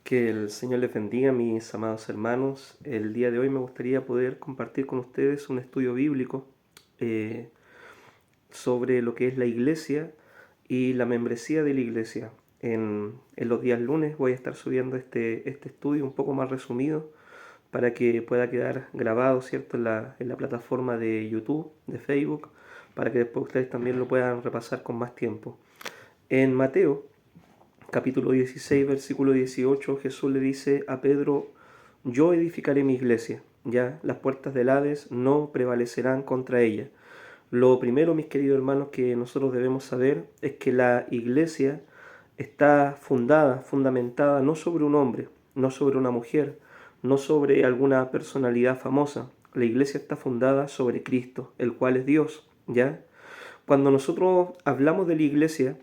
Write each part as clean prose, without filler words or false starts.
Que el Señor les bendiga, mis amados hermanos. El día de hoy me gustaría poder compartir con ustedes un estudio bíblico eh, sobre lo que es la iglesia y la membresía de la iglesia. En los días lunes voy a estar subiendo este estudio un poco más resumido para que pueda quedar grabado, ¿cierto?, en la plataforma de YouTube, de Facebook, para que después ustedes también lo puedan repasar con más tiempo. En Mateo capítulo 16, versículo 18, Jesús le dice a Pedro: yo edificaré mi iglesia, ya las puertas del Hades no prevalecerán contra ella. Lo primero, mis queridos hermanos, que nosotros debemos saber es que la iglesia está fundamentada no sobre un hombre, no sobre una mujer, no sobre alguna personalidad famosa. La iglesia está fundada sobre Cristo, el cual es Dios, ¿ya? Cuando nosotros hablamos de la iglesia,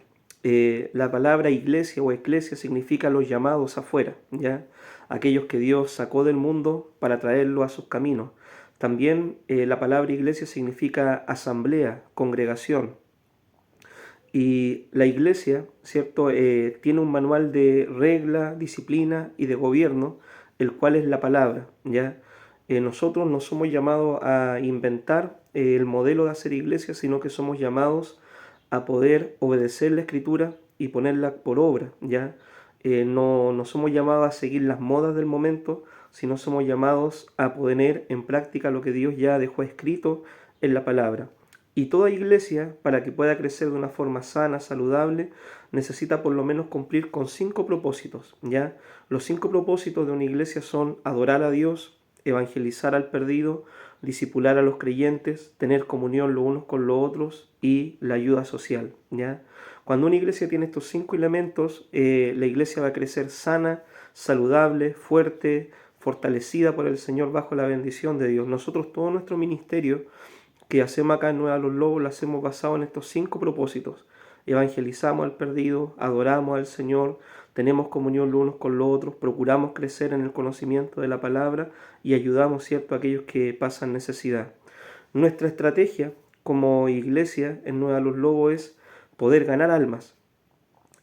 la palabra iglesia o eclesia significa los llamados afuera, ¿ya? Aquellos que Dios sacó del mundo para traerlo a sus caminos. También la palabra iglesia significa asamblea, congregación. Y la iglesia, ¿cierto? Tiene un manual de regla, disciplina y de gobierno, el cual es la palabra, ¿ya? Nosotros no somos llamados a inventar el modelo de hacer iglesia, sino que somos llamados a poder obedecer la escritura y ponerla por obra, ¿ya? No somos llamados a seguir las modas del momento, sino somos llamados a poner en práctica lo que Dios ya dejó escrito en la palabra. Y toda iglesia, para que pueda crecer de una forma sana, saludable, necesita por lo menos cumplir con 5 propósitos, ¿ya? Los 5 propósitos de una iglesia son adorar a Dios, evangelizar al perdido, discipular a los creyentes, tener comunión los unos con los otros y la ayuda social, ¿ya? Cuando una iglesia tiene estos 5 elementos, la iglesia va a crecer sana, saludable, fuerte, fortalecida por el Señor bajo la bendición de Dios. Nosotros todo nuestro ministerio que hacemos acá en Nueva Los Lobos lo hacemos basado en estos 5 propósitos. Evangelizamos al perdido, adoramos al Señor, tenemos comunión los unos con los otros, procuramos crecer en el conocimiento de la palabra y ayudamos, ¿cierto?, a aquellos que pasan necesidad. Nuestra estrategia como iglesia en Nueva Los Lobos es poder ganar almas.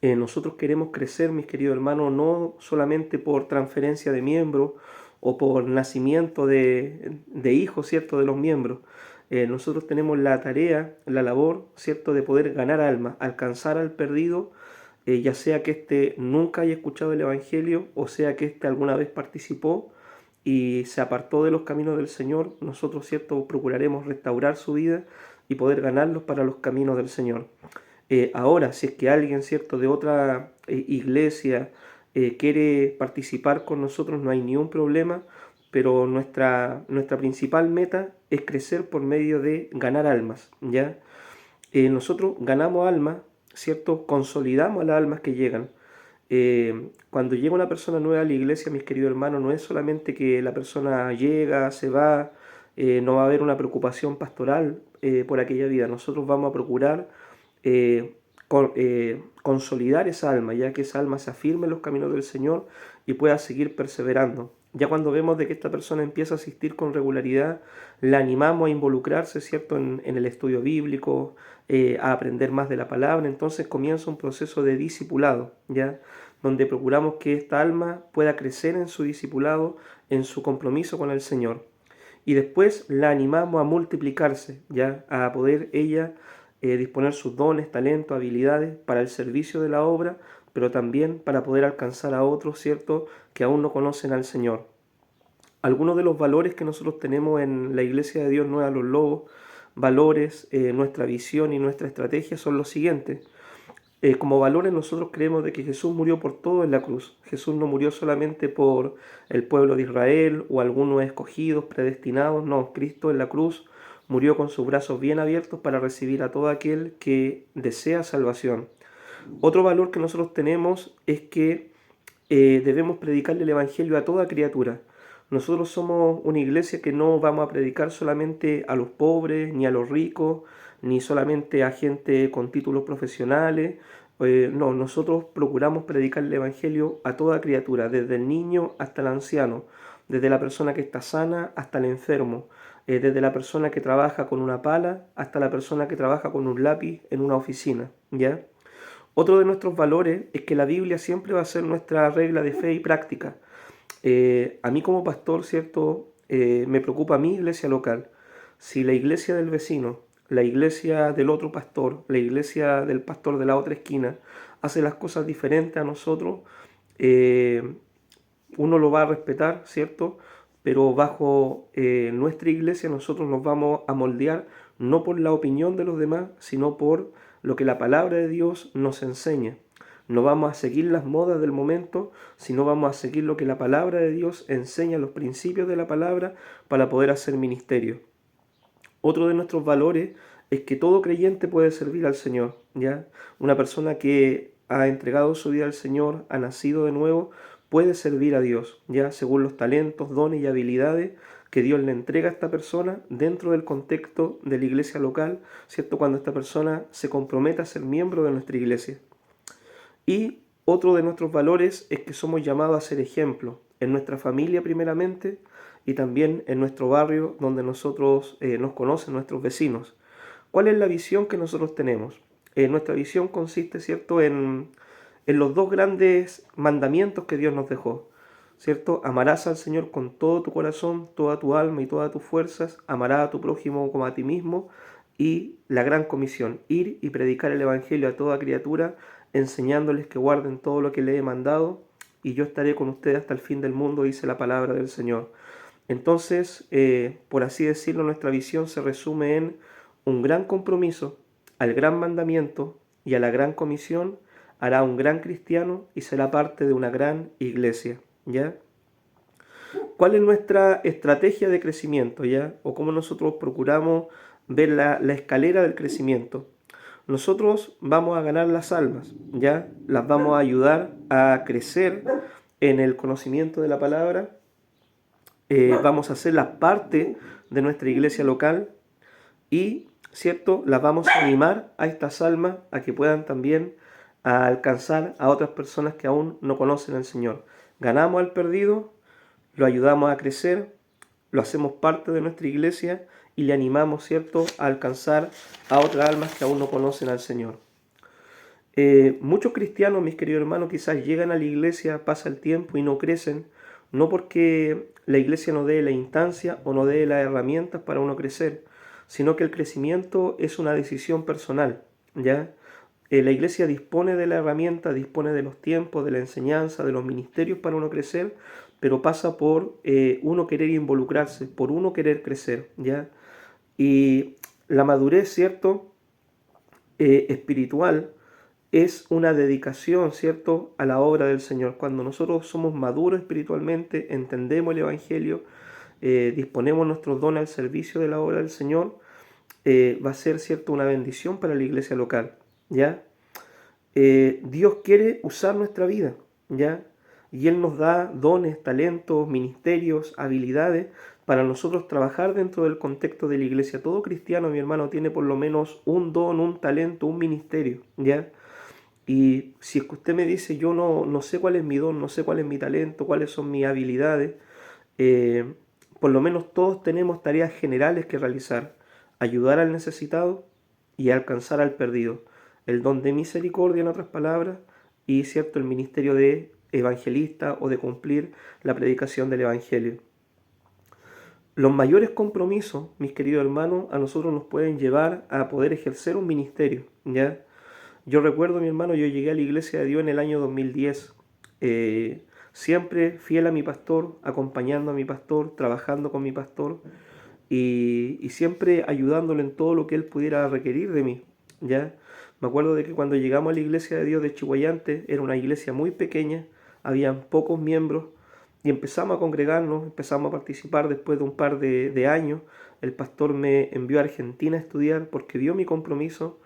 Nosotros queremos crecer, mis queridos hermanos, no solamente por transferencia de miembros o por nacimiento de hijos, ¿cierto?, de los miembros. Nosotros tenemos la tarea, la labor, ¿cierto?, de poder ganar almas, alcanzar al perdido, ya sea que éste nunca haya escuchado el Evangelio o sea que éste alguna vez participó y se apartó de los caminos del Señor. Nosotros, ¿cierto?, procuraremos restaurar su vida y poder ganarlos para los caminos del Señor. Ahora, si es que alguien, ¿cierto?, de otra iglesia quiere participar con nosotros, no hay ningún problema, pero nuestra principal meta es crecer por medio de ganar almas, ¿ya? Nosotros ganamos almas, ¿cierto? Consolidamos a las almas que llegan. Cuando llega una persona nueva a la iglesia, mis queridos hermanos, no es solamente que la persona llega, se va, no va a haber una preocupación pastoral por aquella vida. Nosotros vamos a procurar eh, consolidar esa alma, ya que esa alma se afirme en los caminos del Señor y pueda seguir perseverando. Ya cuando vemos de que esta persona empieza a asistir con regularidad, la animamos a involucrarse, ¿cierto?, en el estudio bíblico, a aprender más de la palabra. Entonces comienza un proceso de discipulado, ¿ya?, donde procuramos que esta alma pueda crecer en su discipulado, en su compromiso con el Señor. Y después la animamos a multiplicarse, ¿ya?, a poder ella disponer sus dones, talentos, habilidades para el servicio de la obra, pero también para poder alcanzar a otros, ¿cierto?, que aún no conocen al Señor. Algunos de los valores que nosotros tenemos en la Iglesia de Dios Nueva Los Lobos, valores, nuestra visión y nuestra estrategia son los siguientes. Como valores nosotros creemos de que Jesús murió por todo en la cruz. Jesús no murió solamente por el pueblo de Israel o algunos escogidos, predestinados. No, Cristo en la cruz murió con sus brazos bien abiertos para recibir a todo aquel que desea salvación. Otro valor que nosotros tenemos es que debemos predicarle el Evangelio a toda criatura. Nosotros somos una iglesia que no vamos a predicar solamente a los pobres, ni a los ricos, ni solamente a gente con títulos profesionales. No, nosotros procuramos predicar el Evangelio a toda criatura, desde el niño hasta el anciano, desde la persona que está sana hasta el enfermo, desde la persona que trabaja con una pala hasta la persona que trabaja con un lápiz en una oficina, ¿ya? Otro de nuestros valores es que la Biblia siempre va a ser nuestra regla de fe y práctica. A mí como pastor, ¿cierto? Me preocupa mi iglesia local. Si la iglesia del vecino, la iglesia del otro pastor, la iglesia del pastor de la otra esquina, hace las cosas diferentes a nosotros, eh, uno lo va a respetar, ¿cierto? Pero bajo nuestra iglesia nosotros nos vamos a moldear no por la opinión de los demás, sino por lo que la palabra de Dios nos enseña. No vamos a seguir las modas del momento, sino vamos a seguir lo que la palabra de Dios enseña, los principios de la palabra, para poder hacer ministerio. Otro de nuestros valores es que todo creyente puede servir al Señor, ¿ya? Una persona que ha entregado su vida al Señor, ha nacido de nuevo, puede servir a Dios, ¿ya? Según los talentos, dones y habilidades que Dios le entrega a esta persona dentro del contexto de la iglesia local, ¿cierto? Cuando esta persona se compromete a ser miembro de nuestra iglesia. Y otro de nuestros valores es que somos llamados a ser ejemplo en nuestra familia primeramente y también en nuestro barrio donde nosotros nos conocen nuestros vecinos. ¿Cuál es la visión que nosotros tenemos? Nuestra visión consiste, ¿cierto?, en los dos grandes mandamientos que Dios nos dejó, ¿cierto? Amarás al Señor con todo tu corazón, toda tu alma y todas tus fuerzas, amarás a tu prójimo como a ti mismo, y la gran comisión, ir y predicar el Evangelio a toda criatura, enseñándoles que guarden todo lo que le he mandado, y yo estaré con ustedes hasta el fin del mundo, dice la palabra del Señor. Entonces, por así decirlo, nuestra visión se resume en un gran compromiso al gran mandamiento y a la gran comisión, hará un gran cristiano y será parte de una gran iglesia, ¿ya? ¿Cuál es nuestra estrategia de crecimiento, ya? O cómo nosotros procuramos ver la escalera del crecimiento. Nosotros vamos a ganar las almas, ¿ya? Las vamos a ayudar a crecer en el conocimiento de la palabra. Vamos a hacerlas parte de nuestra iglesia local y, ¿cierto?, las vamos a animar a estas almas a que puedan también alcanzar a otras personas que aún no conocen al Señor. Ganamos al perdido, lo ayudamos a crecer, lo hacemos parte de nuestra iglesia y le animamos, ¿cierto?, a alcanzar a otras almas que aún no conocen al Señor. Muchos cristianos, mis queridos hermanos, quizás llegan a la iglesia, pasa el tiempo y no crecen, no porque la iglesia no dé la instancia o no dé las herramientas para uno crecer, sino que el crecimiento es una decisión personal, ¿ya? La iglesia dispone de la herramienta, dispone de los tiempos, de la enseñanza, de los ministerios para uno crecer, pero pasa por uno querer involucrarse, por uno querer crecer, ¿ya? Y la madurez, ¿cierto?, espiritual es una dedicación, ¿cierto?, a la obra del Señor. Cuando nosotros somos maduros espiritualmente, entendemos el Evangelio, disponemos nuestros dones al servicio de la obra del Señor, va a ser, ¿cierto?, una bendición para la iglesia local, ¿ya? Dios quiere usar nuestra vida, ¿ya? Y Él nos da dones, talentos, ministerios, habilidades para nosotros trabajar dentro del contexto de la iglesia. Todo cristiano, mi hermano, tiene por lo menos un don, un talento, un ministerio, ¿ya? Y si es que usted me dice, yo no sé cuál es mi don, no sé cuál es mi talento, cuáles son mis habilidades, eh, por lo menos todos tenemos tareas generales que realizar. Ayudar al necesitado y alcanzar al perdido. El don de misericordia, en otras palabras, y cierto, el ministerio de evangelista o de cumplir la predicación del Evangelio. Los mayores compromisos, mis queridos hermanos, a nosotros nos pueden llevar a poder ejercer un ministerio, ¿ya? Yo recuerdo, mi hermano, yo llegué a la iglesia de Dios en el año 2010, siempre fiel a mi pastor, acompañando a mi pastor, trabajando con mi pastor y siempre ayudándole en todo lo que él pudiera requerir de mí, ¿ya? Me acuerdo de que cuando llegamos a la iglesia de Dios de Chihuayante, era una iglesia muy pequeña, habían pocos miembros y empezamos a congregarnos, empezamos a participar después de un par de años. El pastor me envió a Argentina a estudiar porque vio mi compromiso.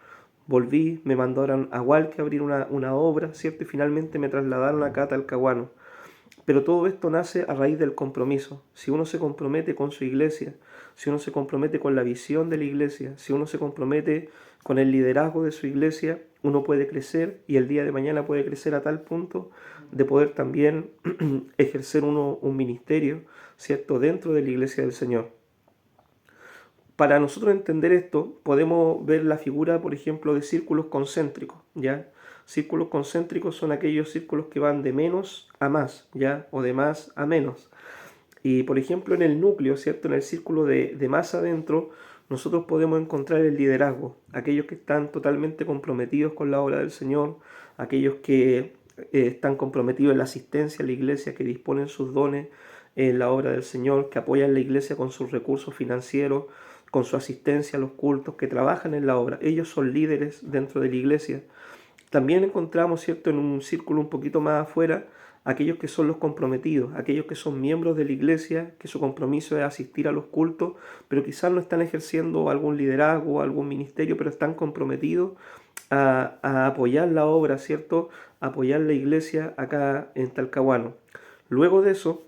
Volví, me mandaron a Hualque a abrir una obra, ¿cierto? Y finalmente me trasladaron acá a Talcahuano. Pero todo esto nace a raíz del compromiso. Si uno se compromete con su iglesia, si uno se compromete con la visión de la iglesia, si uno se compromete con el liderazgo de su iglesia, uno puede crecer y el día de mañana puede crecer a tal punto de poder también ejercer uno un ministerio, ¿cierto?, dentro de la iglesia del Señor. Para nosotros entender esto, podemos ver la figura, por ejemplo, de círculos concéntricos, ¿ya? Círculos concéntricos son aquellos círculos que van de menos a más, ¿ya? O de más a menos. Y por ejemplo en el núcleo, ¿cierto? En el círculo de más adentro, nosotros podemos encontrar el liderazgo, aquellos que están totalmente comprometidos con la obra del Señor, aquellos que están comprometidos en la asistencia a la iglesia, que disponen sus dones en la obra del Señor, que apoyan la iglesia con sus recursos financieros, con su asistencia a los cultos, que trabajan en la obra. Ellos son líderes dentro de la iglesia. También encontramos, ¿cierto?, en un círculo un poquito más afuera, aquellos que son los comprometidos, aquellos que son miembros de la iglesia, que su compromiso es asistir a los cultos, pero quizás no están ejerciendo algún liderazgo, algún ministerio, pero están comprometidos a apoyar la obra, ¿cierto?, apoyar la iglesia acá en Talcahuano. Luego de eso,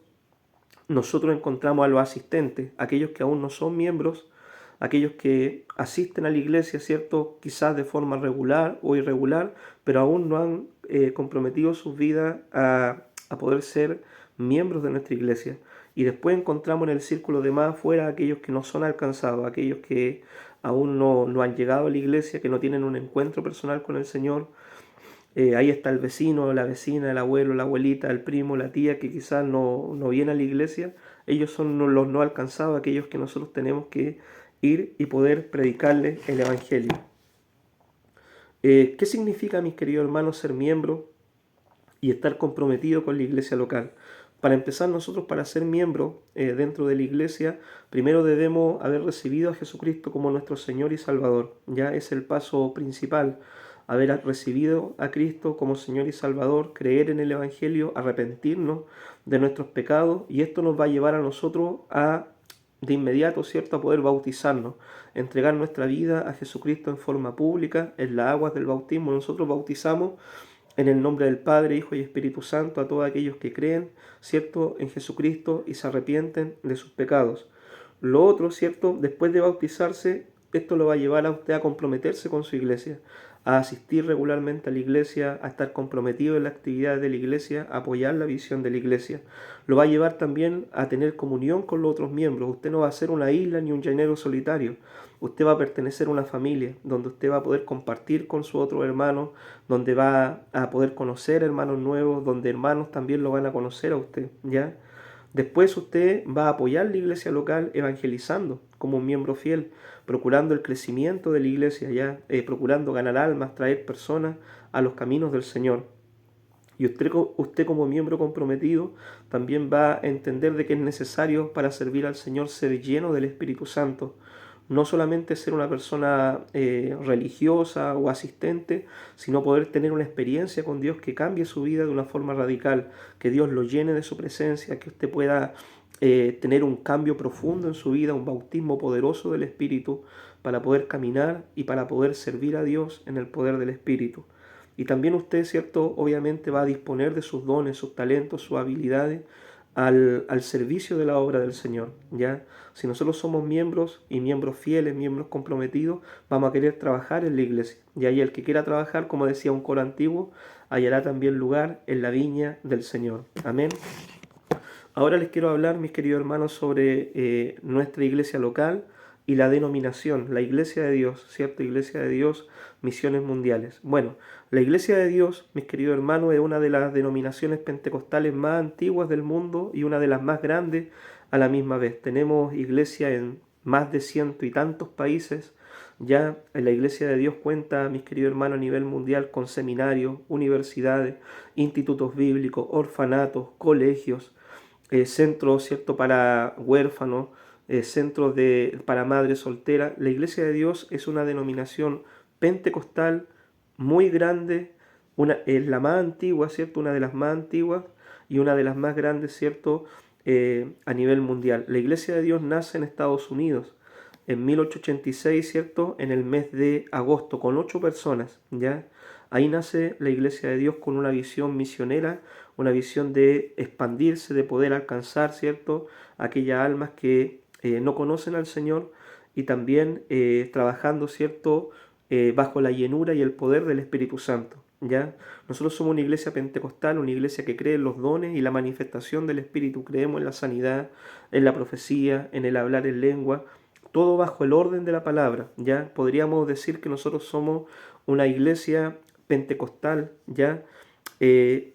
nosotros encontramos a los asistentes, aquellos que aún no son miembros, aquellos que asisten a la iglesia, ¿cierto? Quizás de forma regular o irregular, pero aún no han comprometido sus vidas a poder ser miembros de nuestra iglesia. Y después encontramos en el círculo de más afuera aquellos que no son alcanzados, aquellos que aún no han llegado a la iglesia, que no tienen un encuentro personal con el Señor. Ahí está el vecino, la vecina, el abuelo, la abuelita, el primo, la tía, que quizás no viene a la iglesia. Ellos son los no alcanzados, aquellos que nosotros tenemos que ir y poder predicarles el Evangelio. ¿Qué significa, mis queridos hermanos, ser miembro y estar comprometido con la iglesia local? Para empezar, nosotros para ser miembros dentro de la iglesia, primero debemos haber recibido a Jesucristo como nuestro Señor y Salvador. Ya es el paso principal, haber recibido a Cristo como Señor y Salvador, creer en el Evangelio, arrepentirnos de nuestros pecados, y esto nos va a llevar a nosotros de inmediato, ¿cierto?, a poder bautizarnos, entregar nuestra vida a Jesucristo en forma pública, en las aguas del bautismo. Nosotros bautizamos en el nombre del Padre, Hijo y Espíritu Santo a todos aquellos que creen, ¿cierto?, en Jesucristo y se arrepienten de sus pecados. Lo otro, ¿cierto?, después de bautizarse, esto lo va a llevar a usted a comprometerse con su iglesia, a asistir regularmente a la iglesia, a estar comprometido en la actividad de la iglesia, a apoyar la visión de la iglesia. Lo va a llevar también a tener comunión con los otros miembros. Usted no va a ser una isla ni un llanero solitario. Usted va a pertenecer a una familia donde usted va a poder compartir con su otro hermano, donde va a poder conocer hermanos nuevos, donde hermanos también lo van a conocer a usted, ¿ya? Después usted va a apoyar la iglesia local evangelizando como un miembro fiel, procurando el crecimiento de la iglesia, ya procurando ganar almas, traer personas a los caminos del Señor. Y usted como miembro comprometido también va a entender de que es necesario para servir al Señor ser lleno del Espíritu Santo. No solamente ser una persona religiosa o asistente, sino poder tener una experiencia con Dios que cambie su vida de una forma radical, que Dios lo llene de su presencia, que usted pueda tener un cambio profundo en su vida, un bautismo poderoso del Espíritu, para poder caminar y para poder servir a Dios en el poder del Espíritu. Y también usted, ¿cierto?, obviamente va a disponer de sus dones, sus talentos, sus habilidades al servicio de la obra del Señor, ¿ya? Si nosotros somos miembros y miembros fieles, miembros comprometidos, vamos a querer trabajar en la iglesia. Y ahí el que quiera trabajar, como decía un coro antiguo, hallará también lugar en la viña del Señor. Amén. Ahora les quiero hablar, mis queridos hermanos, sobre nuestra iglesia local y la denominación, la Iglesia de Dios, ¿cierto? Iglesia de Dios, Misiones Mundiales. Bueno, la Iglesia de Dios, mis queridos hermanos, es una de las denominaciones pentecostales más antiguas del mundo y una de las más grandes a la misma vez. Tenemos iglesia en más de 100 y tantos países. Ya la Iglesia de Dios cuenta, mis queridos hermanos, a nivel mundial con seminarios, universidades, institutos bíblicos, orfanatos, colegios, centros, ¿cierto?, para huérfanos, centros para madres solteras. La Iglesia de Dios es una denominación pentecostal muy grande, es la más antigua, ¿cierto?, una de las más antiguas y una de las más grandes, ¿cierto?, a nivel mundial. La Iglesia de Dios nace en Estados Unidos en 1886, ¿cierto?, en el mes de agosto, con 8 personas, ¿ya? Ahí nace la Iglesia de Dios con una visión misionera, una visión de expandirse, de poder alcanzar, ¿cierto?, aquellas almas que no conocen al Señor, y también trabajando, ¿cierto?, bajo la llenura y el poder del Espíritu Santo, ¿ya? Nosotros somos una iglesia pentecostal, una iglesia que cree en los dones y la manifestación del Espíritu. Creemos en la sanidad, en la profecía, en el hablar en lengua, todo bajo el orden de la palabra, ¿ya? Podríamos decir que nosotros somos una iglesia pentecostal, ¿ya?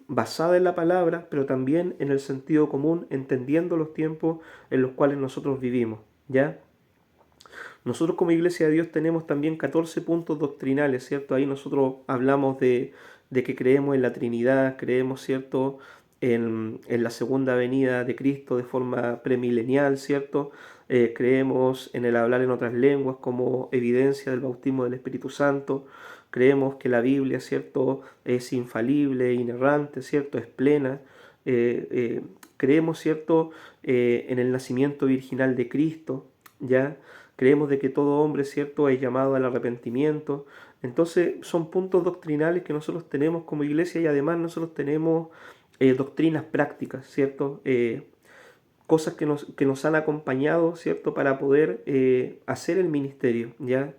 Basada en la palabra, pero también en el sentido común, entendiendo los tiempos en los cuales nosotros vivimos, ¿ya? Nosotros como Iglesia de Dios tenemos también 14 puntos doctrinales, ¿cierto? Ahí nosotros hablamos de que creemos en la Trinidad, creemos, ¿cierto? En la segunda venida de Cristo de forma premilenial, ¿cierto? Creemos en el hablar en otras lenguas como evidencia del bautismo del Espíritu Santo. Creemos que la Biblia, ¿cierto? Es infalible, inerrante, ¿cierto? Es plena. Creemos, ¿cierto? En el nacimiento virginal de Cristo, ¿ya? Creemos de que todo hombre, ¿cierto?, es llamado al arrepentimiento. Entonces son puntos doctrinales que nosotros tenemos como iglesia y además nosotros tenemos doctrinas prácticas, ¿cierto? Cosas que nos han acompañado, ¿cierto?, para poder hacer el ministerio, ¿ya?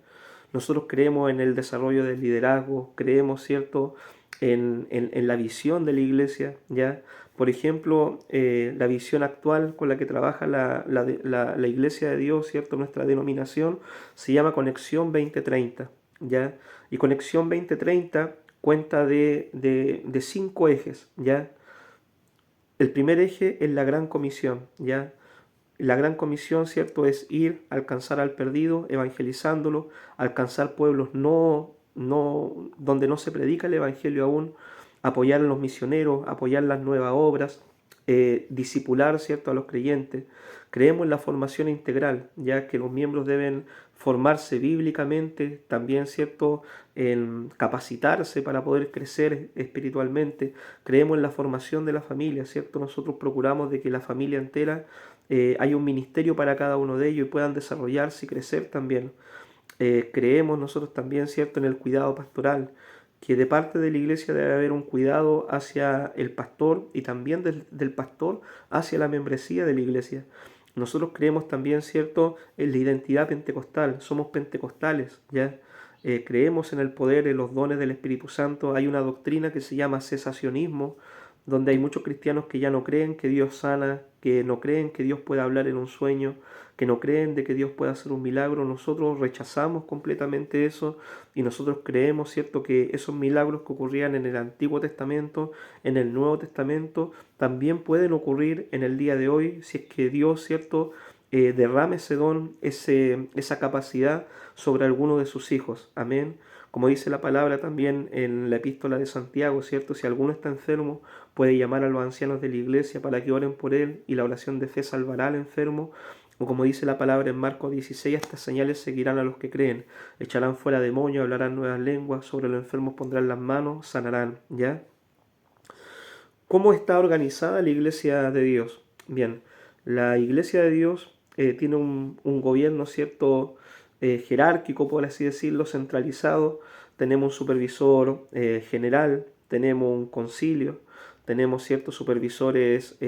Nosotros creemos en el desarrollo del liderazgo, creemos, ¿cierto?, en la visión de la iglesia, ¿ya? Por ejemplo, la visión actual con la que trabaja la Iglesia de Dios, ¿cierto? Nuestra denominación se llama Conexión 2030, ¿ya? Y Conexión 2030 cuenta de 5 ejes, ¿ya? El primer eje es la Gran Comisión, ¿ya? La Gran Comisión, ¿cierto?, es ir, alcanzar al perdido, evangelizándolo, alcanzar pueblos donde no se predica el Evangelio aún, apoyar a los misioneros, apoyar las nuevas obras, discipular, ¿cierto?, a los creyentes. Creemos en la formación integral, ya que los miembros deben formarse bíblicamente, también, ¿cierto?, en capacitarse para poder crecer espiritualmente. Creemos en la formación de la familia, ¿cierto? Nosotros procuramos de que la familia entera haya un ministerio para cada uno de ellos y puedan desarrollarse y crecer también. Creemos nosotros también, ¿cierto?, en el cuidado pastoral, que de parte de la iglesia debe haber un cuidado hacia el pastor y también del pastor hacia la membresía de la iglesia. Nosotros creemos también, ¿cierto?, en la identidad pentecostal, somos pentecostales, ¿ya? Creemos en el poder, en los dones del Espíritu Santo. Hay una doctrina que se llama cesacionismo, donde hay muchos cristianos que ya no creen que Dios sana, que no creen que Dios pueda hablar en un sueño, que no creen de que Dios pueda hacer un milagro. Nosotros rechazamos completamente eso y nosotros creemos, ¿cierto?, que esos milagros que ocurrían en el Antiguo Testamento, en el Nuevo Testamento, también pueden ocurrir en el día de hoy si es que Dios, ¿cierto?, derrame ese don, esa capacidad sobre alguno de sus hijos. Amén. Como dice la palabra también en la epístola de Santiago, ¿cierto? Si alguno está enfermo, puede llamar a los ancianos de la iglesia para que oren por él y la oración de fe salvará al enfermo. O como dice la palabra en Marcos 16, estas señales seguirán a los que creen. Echarán fuera demonios, hablarán nuevas lenguas, sobre los enfermos pondrán las manos, sanarán, ¿ya? ¿Cómo está organizada la iglesia de Dios? Bien, la iglesia de Dios tiene un gobierno, ¿cierto?, jerárquico, por así decirlo, centralizado. Tenemos un supervisor general, tenemos un concilio, tenemos ciertos supervisores,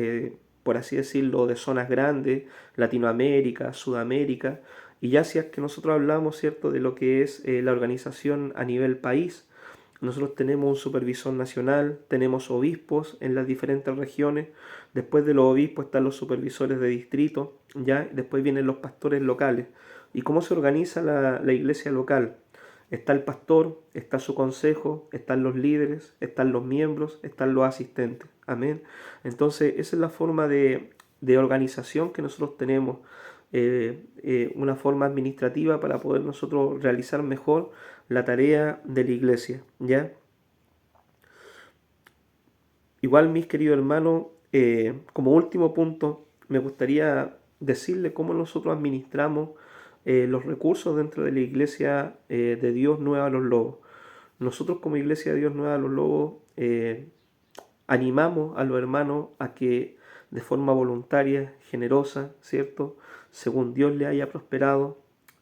por así decirlo, de zonas grandes, Latinoamérica, Sudamérica, y ya si es que nosotros hablamos, ¿cierto?, de lo que es la organización a nivel país. Nosotros tenemos un supervisor nacional, tenemos obispos en las diferentes regiones, después de los obispos están los supervisores de distrito, ¿ya? Después vienen los pastores locales. ¿Y cómo se organiza la iglesia local? Está el pastor, está su consejo, están los líderes, están los miembros, están los asistentes. Amén. Entonces, esa es la forma de organización que nosotros tenemos, una forma administrativa para poder nosotros realizar mejor la tarea de la iglesia, ¿ya? Igual, mis queridos hermanos, como último punto, me gustaría decirle cómo nosotros administramos los recursos dentro de la iglesia de Dios Nueva a los Lobos. Nosotros como iglesia de Dios Nueva a los Lobos animamos a los hermanos a que de forma voluntaria, generosa, ¿cierto?, según Dios le haya prosperado,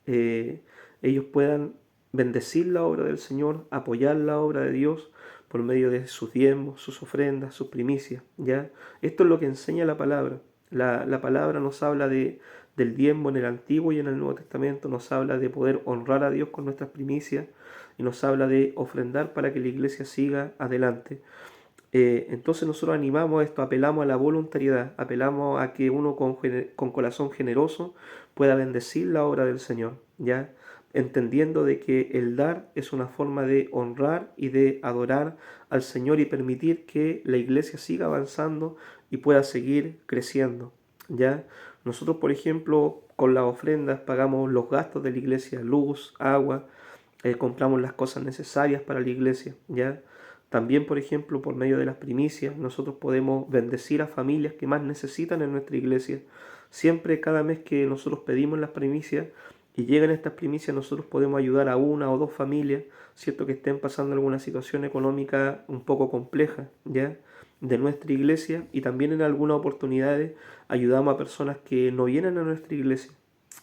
ellos puedan bendecir la obra del Señor, apoyar la obra de Dios por medio de sus diezmos, sus ofrendas, sus primicias, ¿ya? Esto es lo que enseña la palabra. La palabra nos habla del diezmo en el Antiguo y en el Nuevo Testamento, nos habla de poder honrar a Dios con nuestras primicias y nos habla de ofrendar para que la iglesia siga adelante. Entonces nosotros animamos a esto, apelamos a la voluntariedad, apelamos a que uno con corazón generoso pueda bendecir la obra del Señor, ¿ya? entendiendo de que el dar es una forma de honrar y de adorar al Señor y permitir que la iglesia siga avanzando y pueda seguir creciendo. ¿Ya? Nosotros, por ejemplo, con las ofrendas pagamos los gastos de la iglesia, luz, agua, compramos las cosas necesarias para la iglesia, ¿ya? También, por ejemplo, por medio de las primicias, nosotros podemos bendecir a familias que más necesitan en nuestra iglesia. Siempre, cada mes que nosotros pedimos las primicias y llegan estas primicias, nosotros podemos ayudar a una o dos familias, ¿cierto? Que estén pasando alguna situación económica un poco compleja, ¿ya? De nuestra iglesia, y también en algunas oportunidades ayudamos a personas que no vienen a nuestra iglesia.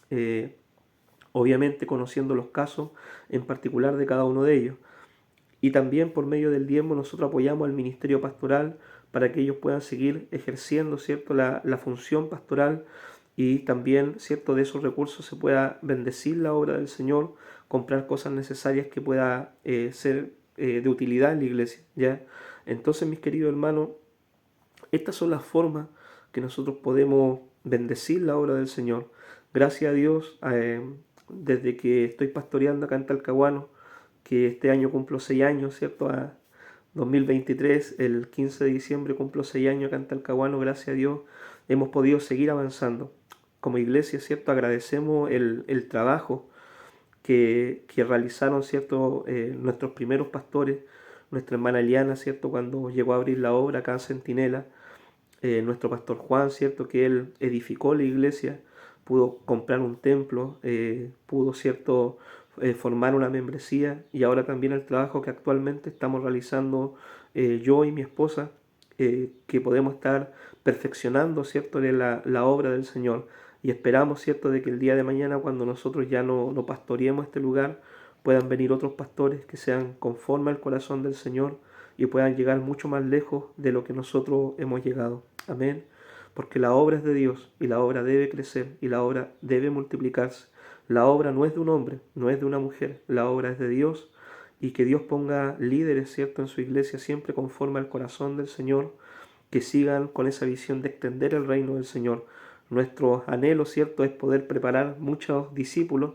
Eh, Obviamente conociendo los casos en particular de cada uno de ellos. Y también por medio del diezmo nosotros apoyamos al ministerio pastoral para que ellos puedan seguir ejerciendo, ¿cierto?, la función pastoral, y también, ¿cierto?, de esos recursos se pueda bendecir la obra del Señor, comprar cosas necesarias que pueda ser de utilidad en la iglesia, ¿ya? Entonces, mis queridos hermanos, estas son las formas que nosotros podemos bendecir la obra del Señor. Gracias a Dios, desde que estoy pastoreando acá en Talcahuano, que este año cumplo 6 años, ¿cierto? A 2023, el 15 de diciembre cumplo 6 años acá en Talcahuano, gracias a Dios, hemos podido seguir avanzando. Como iglesia, ¿cierto? Agradecemos el trabajo que realizaron, ¿cierto? Nuestros primeros pastores, nuestra hermana Eliana, ¿cierto? Cuando llegó a abrir la obra acá en Centinela, nuestro pastor Juan, ¿cierto? Que él edificó la iglesia, pudo comprar un templo, pudo, ¿cierto? Formar una membresía, y ahora también el trabajo que actualmente estamos realizando yo y mi esposa, que podemos estar perfeccionando, ¿cierto? De la obra del Señor, y esperamos, ¿cierto?, de que el día de mañana, cuando nosotros ya no pastoreemos este lugar, puedan venir otros pastores que sean conforme al corazón del Señor y puedan llegar mucho más lejos de lo que nosotros hemos llegado. Amén. Porque la obra es de Dios y la obra debe crecer y la obra debe multiplicarse. La obra no es de un hombre, no es de una mujer, la obra es de Dios, y que Dios ponga líderes, ¿cierto?, en su iglesia siempre conforme al corazón del Señor, que sigan con esa visión de extender el reino del Señor. Nuestro anhelo, ¿cierto?, es poder preparar muchos discípulos,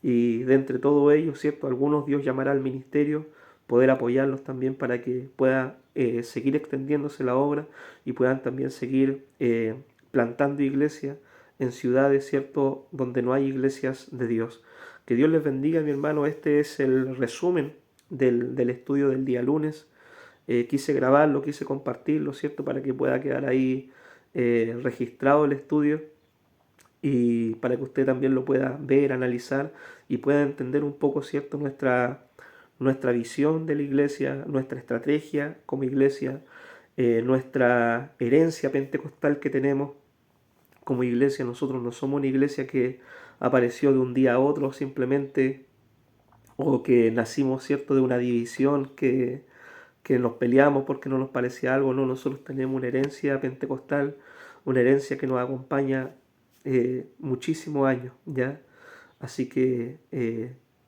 y de entre todos ellos, ¿cierto?, algunos Dios llamará al ministerio, poder apoyarlos también para que pueda seguir extendiéndose la obra y puedan también seguir plantando iglesias en ciudades, ¿cierto?, donde no hay iglesias de Dios. Que Dios les bendiga, mi hermano. Este es el resumen del estudio del día lunes. Quise grabarlo, quise compartirlo, ¿cierto?, para que pueda quedar ahí registrado el estudio, y para que usted también lo pueda ver, analizar y pueda entender un poco, ¿cierto?, nuestra visión de la iglesia, nuestra estrategia como iglesia, nuestra herencia pentecostal que tenemos como iglesia. Nosotros no somos una iglesia que apareció de un día a otro simplemente, o que nacimos, ¿cierto?, de una división que nos peleamos porque no nos parecía algo. No, nosotros tenemos una herencia pentecostal, una herencia que nos acompaña muchísimos años, ¿ya? Así que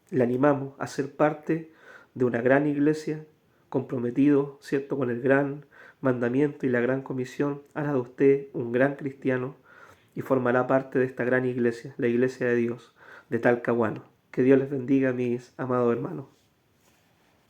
le animamos a ser parte de una gran iglesia, comprometido, ¿cierto?, con el gran mandamiento y la gran comisión. Hará de usted un gran cristiano y formará parte de esta gran iglesia, la iglesia de Dios de Talcahuano. Que Dios les bendiga, mis amados hermanos.